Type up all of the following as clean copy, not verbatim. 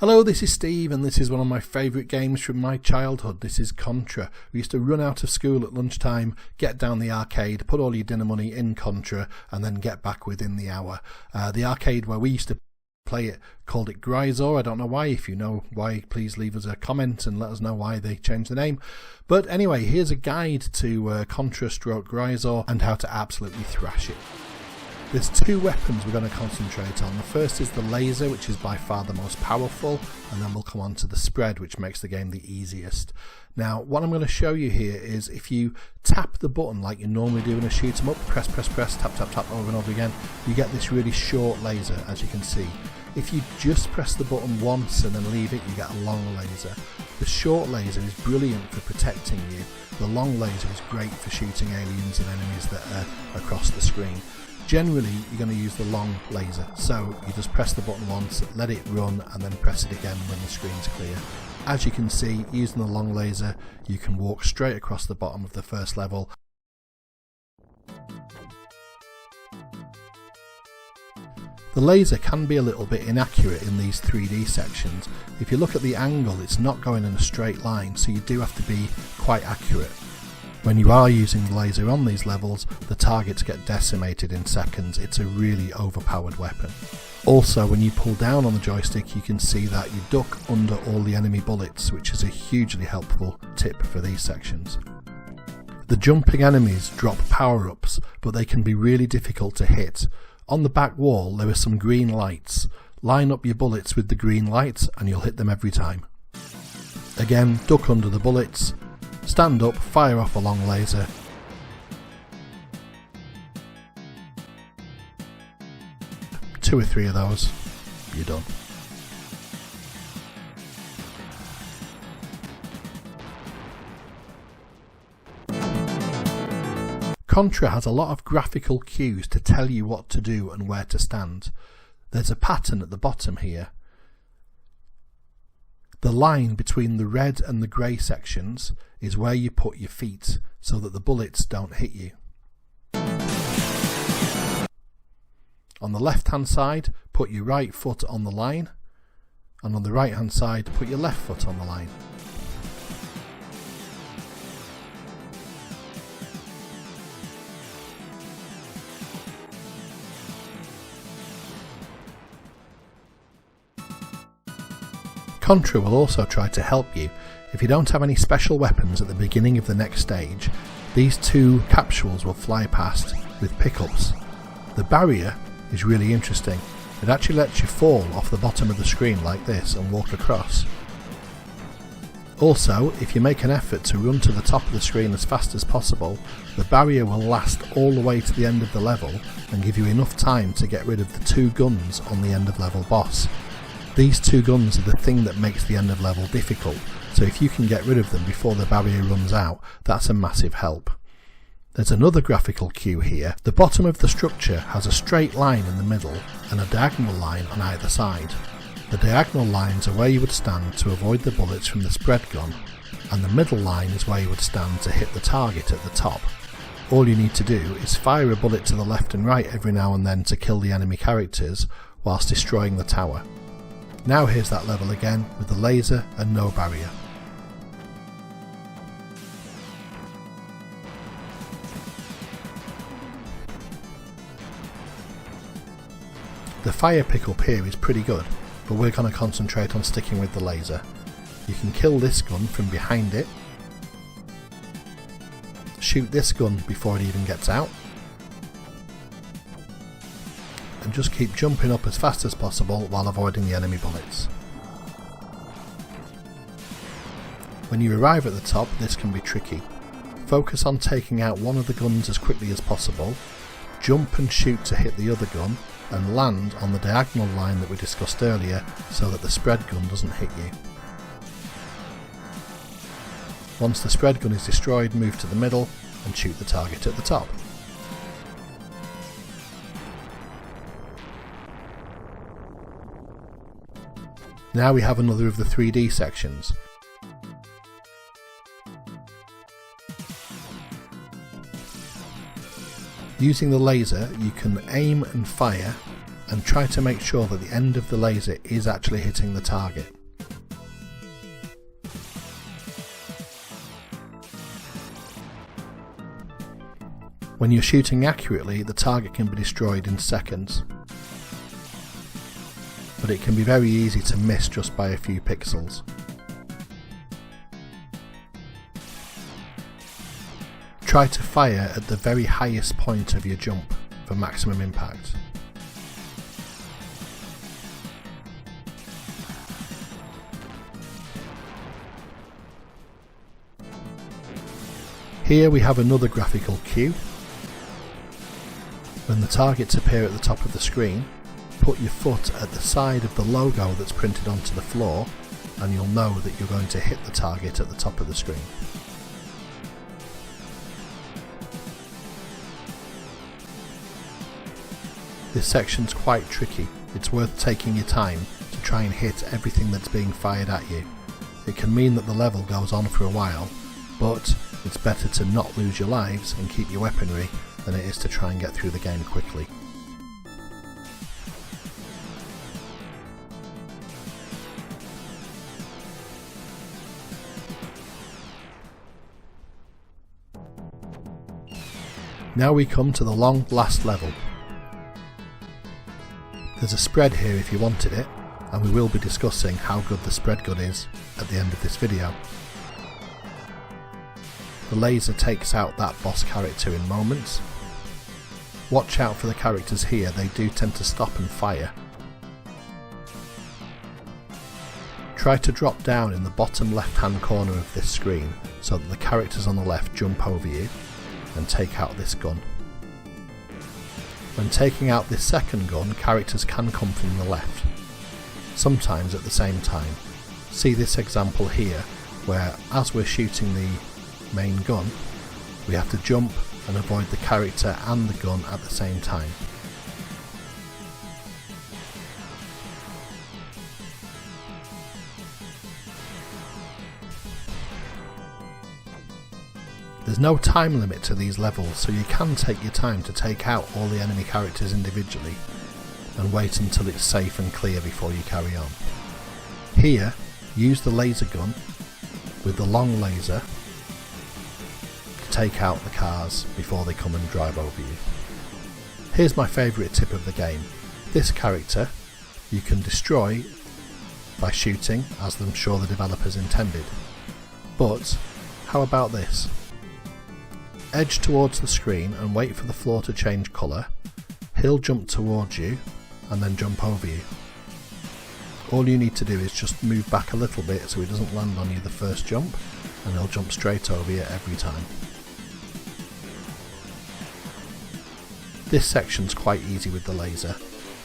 Hello, this is Steve and this is one of my favourite games from my childhood. This is Contra. We used to run out of school at lunchtime, get down the arcade, put all your dinner money in Contra and then get back within the hour. The arcade where we used to play it called it Gryzor. I don't know why. If you know why, please leave us a comment and let us know why they changed the name. But anyway, here's a guide to Contra stroke Gryzor and how to absolutely thrash it. There's two weapons we're going to concentrate on. The first is the laser, which is by far the most powerful, and then we'll come on to the spread, which makes the game the easiest. Now, what I'm going to show you here is if you tap the button like you normally do in a shoot 'em up, press, tap, tap, tap over and over again, you get this really short laser, as you can see. If you just press the button once and then leave it, you get a long laser. The short laser is brilliant for protecting you. The long laser is great for shooting aliens and enemies that are across the screen. Generally, you're going to use the long laser, so you just press the button once, let it run, and then press it again when the screen's clear. As you can see, using the long laser, you can walk straight across the bottom of the first level. The laser can be a little bit inaccurate in these 3D sections. If you look at the angle, it's not going in a straight line, so you do have to be quite accurate. When you are using the laser on these levels, the targets get decimated in seconds. It's a really overpowered weapon. Also, when you pull down on the joystick, you can see that you duck under all the enemy bullets, which is a hugely helpful tip for these sections. The jumping enemies drop power-ups, but they can be really difficult to hit. On the back wall, there are some green lights. Line up your bullets with the green lights and you'll hit them every time. Again, duck under the bullets. Stand up, fire off a long laser. Two or three of those, you're done. Contra has a lot of graphical cues to tell you what to do and where to stand. There's a pattern at the bottom here. The line between the red and the grey sections is where you put your feet so that the bullets don't hit you. On the left hand side, put your right foot on the line, and on the right hand side, put your left foot on the line. Contra will also try to help you. If you don't have any special weapons at the beginning of the next stage, these two capsules will fly past with pickups. The barrier is really interesting. It actually lets you fall off the bottom of the screen like this and walk across. Also, if you make an effort to run to the top of the screen as fast as possible, the barrier will last all the way to the end of the level and give you enough time to get rid of the two guns on the end of level boss. These two guns are the thing that makes the end of level difficult, so if you can get rid of them before the barrier runs out, that's a massive help. There's another graphical cue here. The bottom of the structure has a straight line in the middle and a diagonal line on either side. The diagonal lines are where you would stand to avoid the bullets from the spread gun, and the middle line is where you would stand to hit the target at the top. All you need to do is fire a bullet to the left and right every now and then to kill the enemy characters whilst destroying the tower. Now here's that level again with the laser and no barrier. The fire pickup here is pretty good, but we're going to concentrate on sticking with the laser. You can kill this gun from behind it, shoot this gun before it even gets out, and just keep jumping up as fast as possible while avoiding the enemy bullets. When you arrive at the top, this can be tricky. Focus on taking out one of the guns as quickly as possible, jump and shoot to hit the other gun, and land on the diagonal line that we discussed earlier so that the spread gun doesn't hit you. Once the spread gun is destroyed, move to the middle and shoot the target at the top. Now we have another of the 3D sections. Using the laser, you can aim and fire and try to make sure that the end of the laser is actually hitting the target. When you're shooting accurately, the target can be destroyed in seconds, but it can be very easy to miss just by a few pixels. Try to fire at the very highest point of your jump for maximum impact. Here we have another graphical cue. When the targets appear at the top of the screen, put your foot at the side of the logo that's printed onto the floor and you'll know that you're going to hit the target at the top of the screen. This section's quite tricky. It's worth taking your time to try and hit everything that's being fired at you. It can mean that the level goes on for a while, but it's better to not lose your lives and keep your weaponry than it is to try and get through the game quickly. Now we come to the long last level. There's a spread here if you wanted it, and we will be discussing how good the spread gun is at the end of this video. The laser takes out that boss character in moments. Watch out for the characters here, they do tend to stop and fire. Try to drop down in the bottom left hand corner of this screen so that the characters on the left jump over you and take out this gun. When taking out this second gun, characters can come from the left, sometimes at the same time. See this example here, where as we're shooting the main gun, we have to jump and avoid the character and the gun at the same time. There's no time limit to these levels, so you can take your time to take out all the enemy characters individually and wait until it's safe and clear before you carry on. Here, use the laser gun with the long laser to take out the cars before they come and drive over you. Here's my favourite tip of the game. This character you can destroy by shooting, as I'm sure the developers intended. But how about this? Edge towards the screen and wait for the floor to change colour. He'll jump towards you and then jump over you. All you need to do is just move back a little bit so he doesn't land on you the first jump, and he'll jump straight over you every time. This section's quite easy with the laser,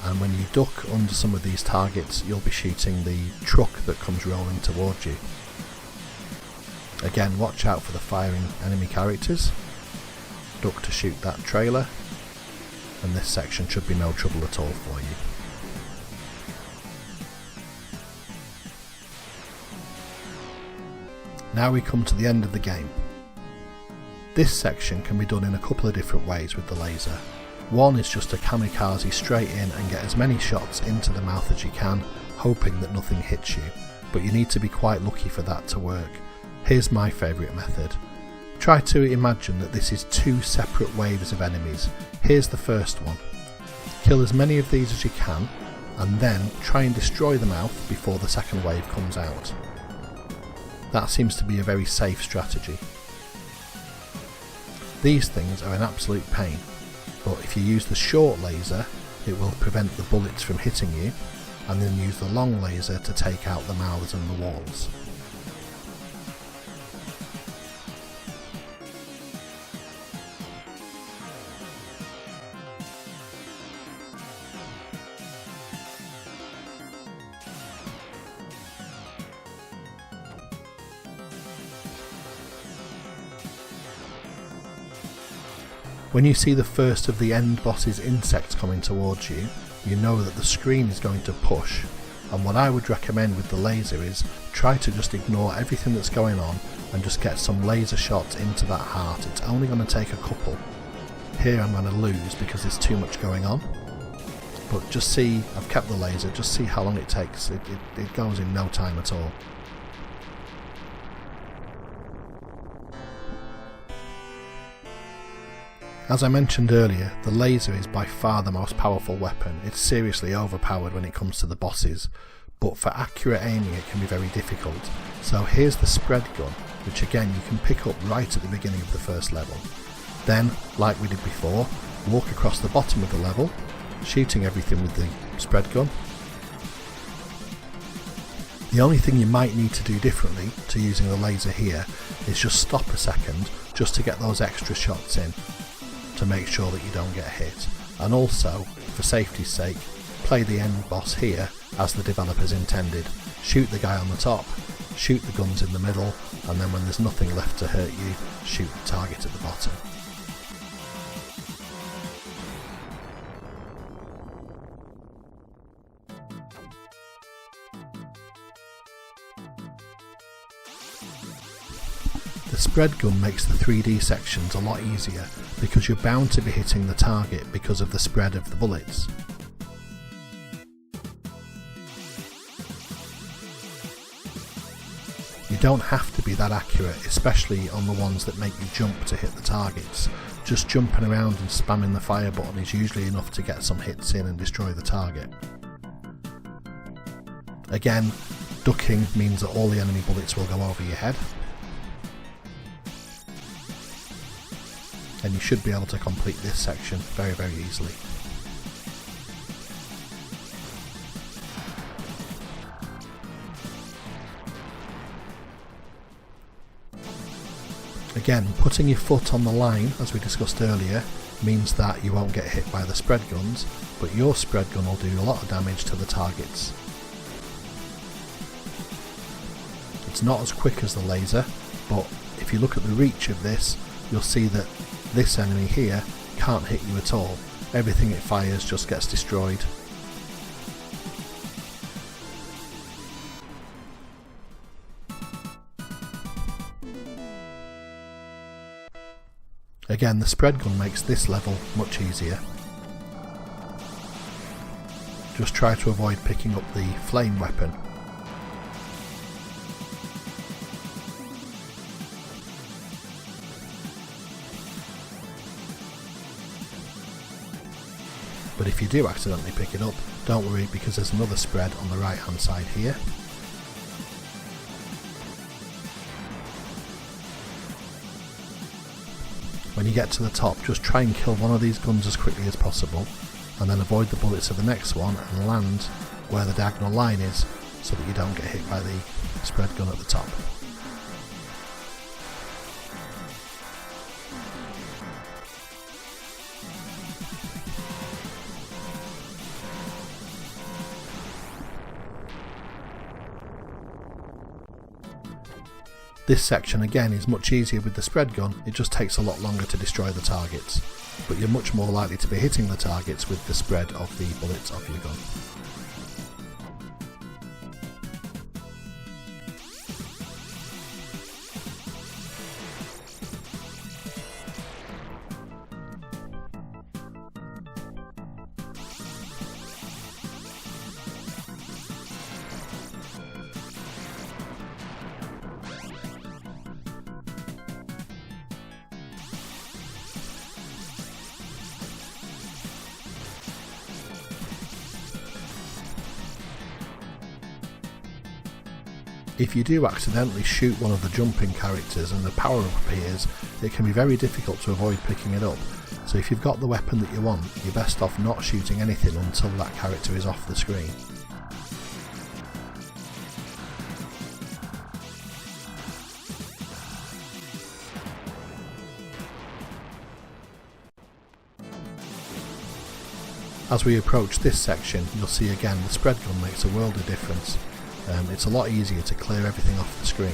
and when you duck under some of these targets you'll be shooting the truck that comes rolling towards you. Again, watch out for the firing enemy characters. Duck to shoot that trailer, and this section should be no trouble at all for you. Now we come to the end of the game. This section can be done in a couple of different ways with the laser. One is just to kamikaze straight in and get as many shots into the mouth as you can, hoping that nothing hits you, but you need to be quite lucky for that to work. Here's my favourite method. Try to imagine that this is two separate waves of enemies. Here's the first one. Kill as many of these as you can, and then try and destroy the mouth before the second wave comes out. That seems to be a very safe strategy. These things are an absolute pain, but if you use the short laser, it will prevent the bullets from hitting you, and then use the long laser to take out the mouths and the walls. When you see the first of the end boss's insects coming towards you, you know that the screen is going to push, and what I would recommend with the laser is try to just ignore everything that's going on and just get some laser shots into that heart. It's only going to take a couple. Here I'm going to lose because there's too much going on. But just see, I've kept the laser, just see how long it takes. It goes in no time at all. As I mentioned earlier, the laser is by far the most powerful weapon. It's seriously overpowered when it comes to the bosses, but for accurate aiming it can be very difficult. So here's the spread gun, which again you can pick up right at the beginning of the first level. Then, like we did before, walk across the bottom of the level, shooting everything with the spread gun. The only thing you might need to do differently to using the laser here is just stop a second just to get those extra shots in, to make sure that you don't get hit. And also, for safety's sake, play the end boss here as the developers intended. Shoot the guy on the top, shoot the guns in the middle, and then when there's nothing left to hurt you, shoot the target at the bottom. The spread gun makes the 3D sections a lot easier because you're bound to be hitting the target because of the spread of the bullets. You don't have to be that accurate, especially on the ones that make you jump to hit the targets. Just jumping around and spamming the fire button is usually enough to get some hits in and destroy the target. Again, ducking means that all the enemy bullets will go over your head. And you should be able to complete this section very, very easily. Again, putting your foot on the line, as we discussed earlier, means that you won't get hit by the spread guns, but your spread gun will do a lot of damage to the targets. It's not as quick as the laser, but if you look at the reach of this, you'll see that this enemy here can't hit you at all. Everything it fires just gets destroyed. Again, the spread gun makes this level much easier. Just try to avoid picking up the flame weapon. But if you do accidentally pick it up, don't worry because there's another spread on the right hand side here. When you get to the top, just try and kill one of these guns as quickly as possible, and then avoid the bullets of the next one and land where the diagonal line is so that you don't get hit by the spread gun at the top. This section again is much easier with the spread gun, it just takes a lot longer to destroy the targets, but you're much more likely to be hitting the targets with the spread of the bullets of your gun. If you do accidentally shoot one of the jumping characters and the power-up appears, it can be very difficult to avoid picking it up, so if you've got the weapon that you want, you're best off not shooting anything until that character is off the screen. As we approach this section, you'll see again the spread gun makes a world of difference. It's a lot easier to clear everything off the screen.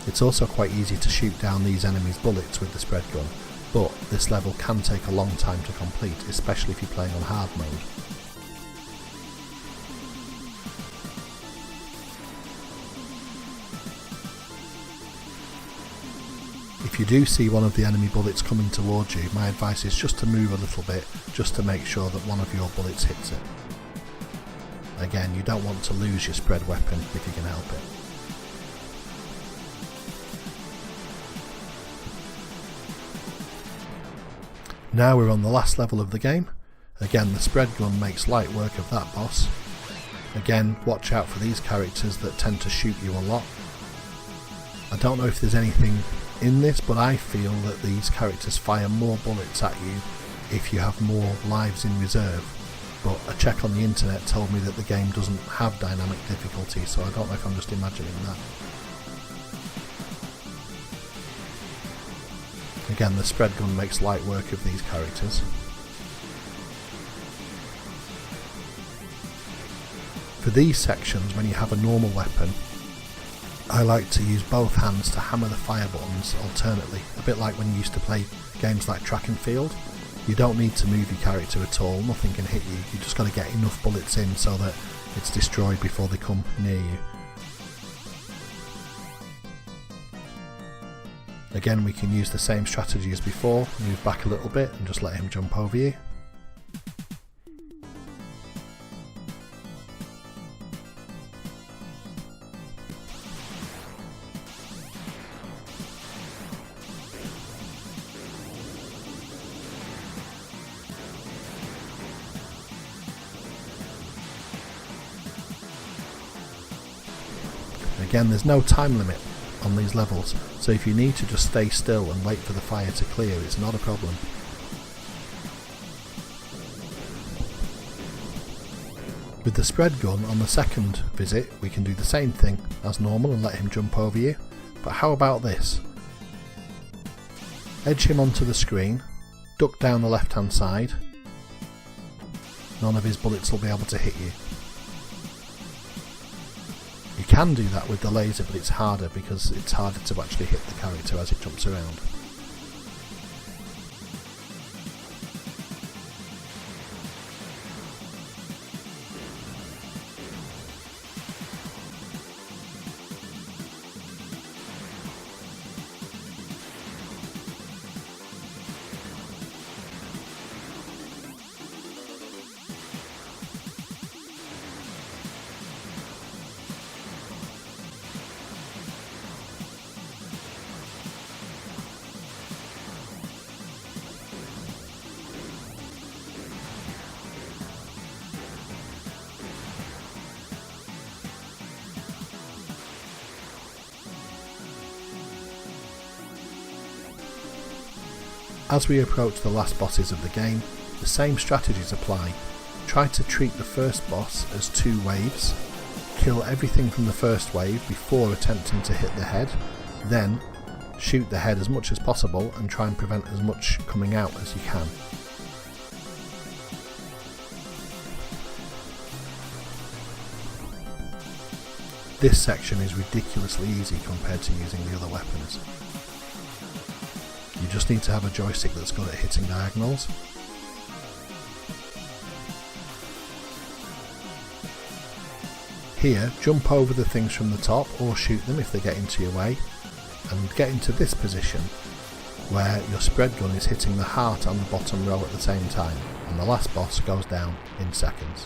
It's also quite easy to shoot down these enemies' bullets with the spread gun, but this level can take a long time to complete, especially if you're playing on hard mode. If you do see one of the enemy bullets coming towards you, my advice is just to move a little bit, just to make sure that one of your bullets hits it. Again, you don't want to lose your spread weapon if you can help it. Now we're on the last level of the game. Again, the spread gun makes light work of that boss. Again, watch out for these characters that tend to shoot you a lot. I don't know if there's anything in this, but I feel that these characters fire more bullets at you if you have more lives in reserve. But a check on the internet told me that the game doesn't have dynamic difficulty, so I don't know if I'm just imagining that. Again, the spread gun makes light work of these characters. For these sections, when you have a normal weapon, I like to use both hands to hammer the fire buttons alternately, a bit like when you used to play games like Track and Field. You don't need to move your character at all, nothing can hit you, you just got to get enough bullets in so that it's destroyed before they come near you. Again, we can use the same strategy as before, move back a little bit and just let him jump over you. Again, there's no time limit on these levels, so if you need to just stay still and wait for the fire to clear, it's not a problem. With the spread gun on the second visit, we can do the same thing as normal and let him jump over you, but how about this? Edge him onto the screen, duck down the left hand side, none of his bullets will be able to hit you. You can do that with the laser, but it's harder because it's harder to actually hit the character as it jumps around. As we approach the last bosses of the game, the same strategies apply. Try to treat the first boss as 2 waves, kill everything from the first wave before attempting to hit the head, then shoot the head as much as possible and try and prevent as much coming out as you can. This section is ridiculously easy compared to using the other weapons. You just need to have a joystick that's good at hitting diagonals. Here, jump over the things from the top or shoot them if they get into your way, and get into this position where your spread gun is hitting the heart on the bottom row at the same time, and the last boss goes down in seconds.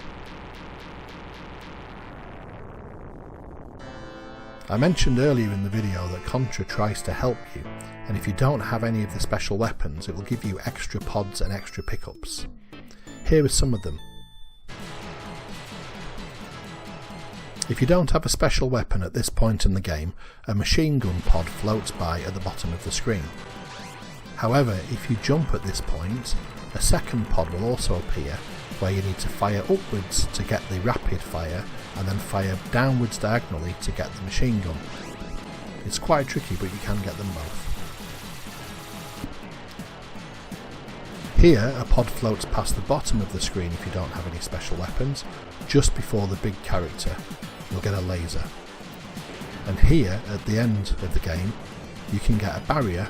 I mentioned earlier in the video that Contra tries to help you, and if you don't have any of the special weapons, it will give you extra pods and extra pickups. Here are some of them. If you don't have a special weapon at this point in the game, a machine gun pod floats by at the bottom of the screen. However, if you jump at this point, a second pod will also appear, where you need to fire upwards to get the rapid fire, and then fire downwards diagonally to get the machine gun. It's quite tricky, but you can get them both. Here, a pod floats past the bottom of the screen if you don't have any special weapons, just before the big character. You'll get a laser. And here, at the end of the game, you can get a barrier,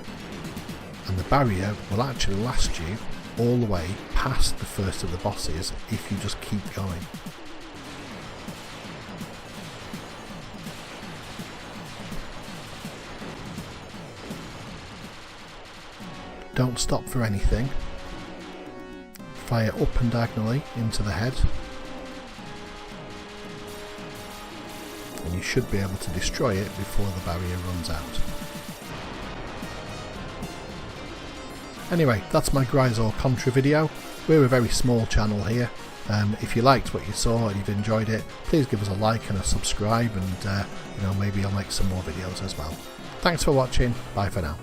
and the barrier will actually last you all the way past the first of the bosses if you just keep going. don't stop for anything. Fire up and diagonally into the head, and you should be able to destroy it before the barrier runs out. Anyway, that's my Gryzor Contra video. We're a very small channel here. If you liked what you saw and you've enjoyed it, please give us a like and a subscribe, and maybe I'll make some more videos as well. Thanks for watching. Bye for now.